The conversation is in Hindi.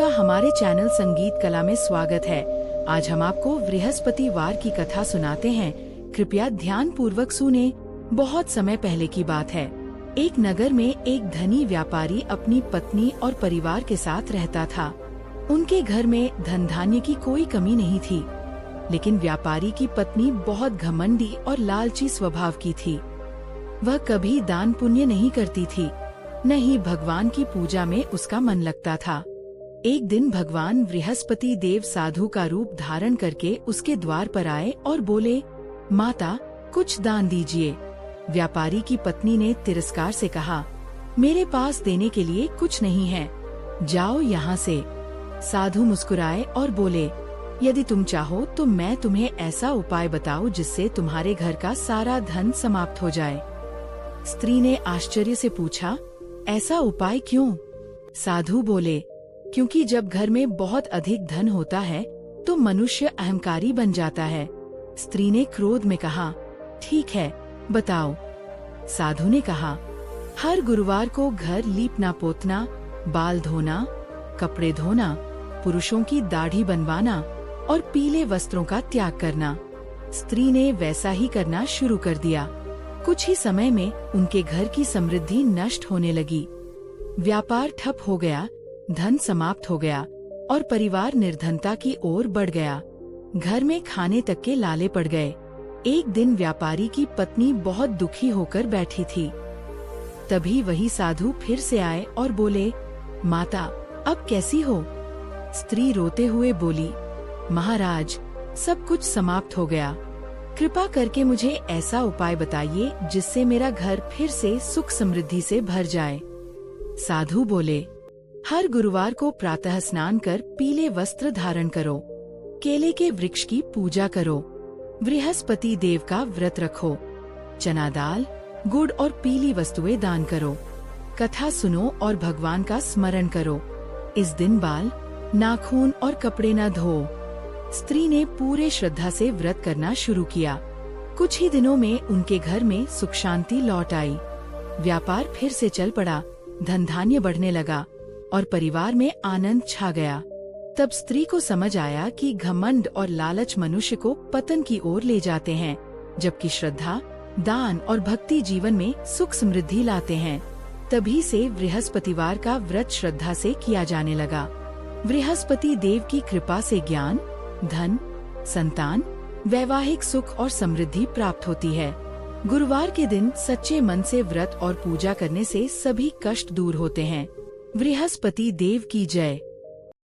आपका हमारे चैनल संगीत कला में स्वागत है। आज हम आपको बृहस्पतिवार की कथा सुनाते हैं। कृपया ध्यान पूर्वक सुने। बहुत समय पहले की बात है। एक नगर में एक धनी व्यापारी अपनी पत्नी और परिवार के साथ रहता था। उनके घर में धन धान्य की कोई कमी नहीं थी, लेकिन व्यापारी की पत्नी बहुत घमंडी और लालची स्वभाव की थी। वह कभी दान पुण्य नहीं करती थी, न ही भगवान की पूजा में उसका मन लगता था। एक दिन भगवान बृहस्पति देव साधु का रूप धारण करके उसके द्वार पर आए और बोले, माता, कुछ दान दीजिए। व्यापारी की पत्नी ने तिरस्कार से कहा, मेरे पास देने के लिए कुछ नहीं है, जाओ यहाँ से। साधु मुस्कुराए और बोले, यदि तुम चाहो तो मैं तुम्हें ऐसा उपाय बताऊं जिससे तुम्हारे घर का सारा धन समाप्त हो जाए। स्त्री ने आश्चर्य से पूछा, ऐसा उपाय क्यों? साधु बोले, क्योंकि जब घर में बहुत अधिक धन होता है तो मनुष्य अहंकारी बन जाता है। स्त्री ने क्रोध में कहा, ठीक है, बताओ। साधु ने कहा, हर गुरुवार को घर लीपना पोतना, बाल धोना, कपड़े धोना, पुरुषों की दाढ़ी बनवाना और पीले वस्त्रों का त्याग करना। स्त्री ने वैसा ही करना शुरू कर दिया। कुछ ही समय में उनके घर की समृद्धि नष्ट होने लगी। व्यापार ठप हो गया, धन समाप्त हो गया और परिवार निर्धनता की ओर बढ़ गया। घर में खाने तक के लाले पड़ गए। एक दिन व्यापारी की पत्नी बहुत दुखी होकर बैठी थी। तभी वही साधु फिर से आए और बोले, माता, अब कैसी हो? स्त्री रोते हुए बोली, महाराज, सब कुछ समाप्त हो गया। कृपा करके मुझे ऐसा उपाय बताइए जिससे मेरा घर फिर से सुख समृद्धि से भर जाए। साधु बोले, हर गुरुवार को प्रातः स्नान कर पीले वस्त्र धारण करो, केले के वृक्ष की पूजा करो, बृहस्पति देव का व्रत रखो, चना दाल, गुड़ और पीली वस्तुएं दान करो, कथा सुनो और भगवान का स्मरण करो। इस दिन बाल, नाखून और कपड़े न धो। स्त्री ने पूरे श्रद्धा से व्रत करना शुरू किया। कुछ ही दिनों में उनके घर में सुख शांति लौट आई। व्यापार फिर से चल पड़ा, धन धान्य बढ़ने लगा और परिवार में आनंद छा गया। तब स्त्री को समझ आया कि घमंड और लालच मनुष्य को पतन की ओर ले जाते हैं, जबकि श्रद्धा, दान और भक्ति जीवन में सुख समृद्धि लाते हैं। तभी से बृहस्पतिवार का व्रत श्रद्धा से किया जाने लगा। बृहस्पति देव की कृपा से ज्ञान, धन, संतान, वैवाहिक सुख और समृद्धि प्राप्त होती है। गुरुवार के दिन सच्चे मन से व्रत और पूजा करने से सभी कष्ट दूर होते हैं। बृहस्पति देव की जय।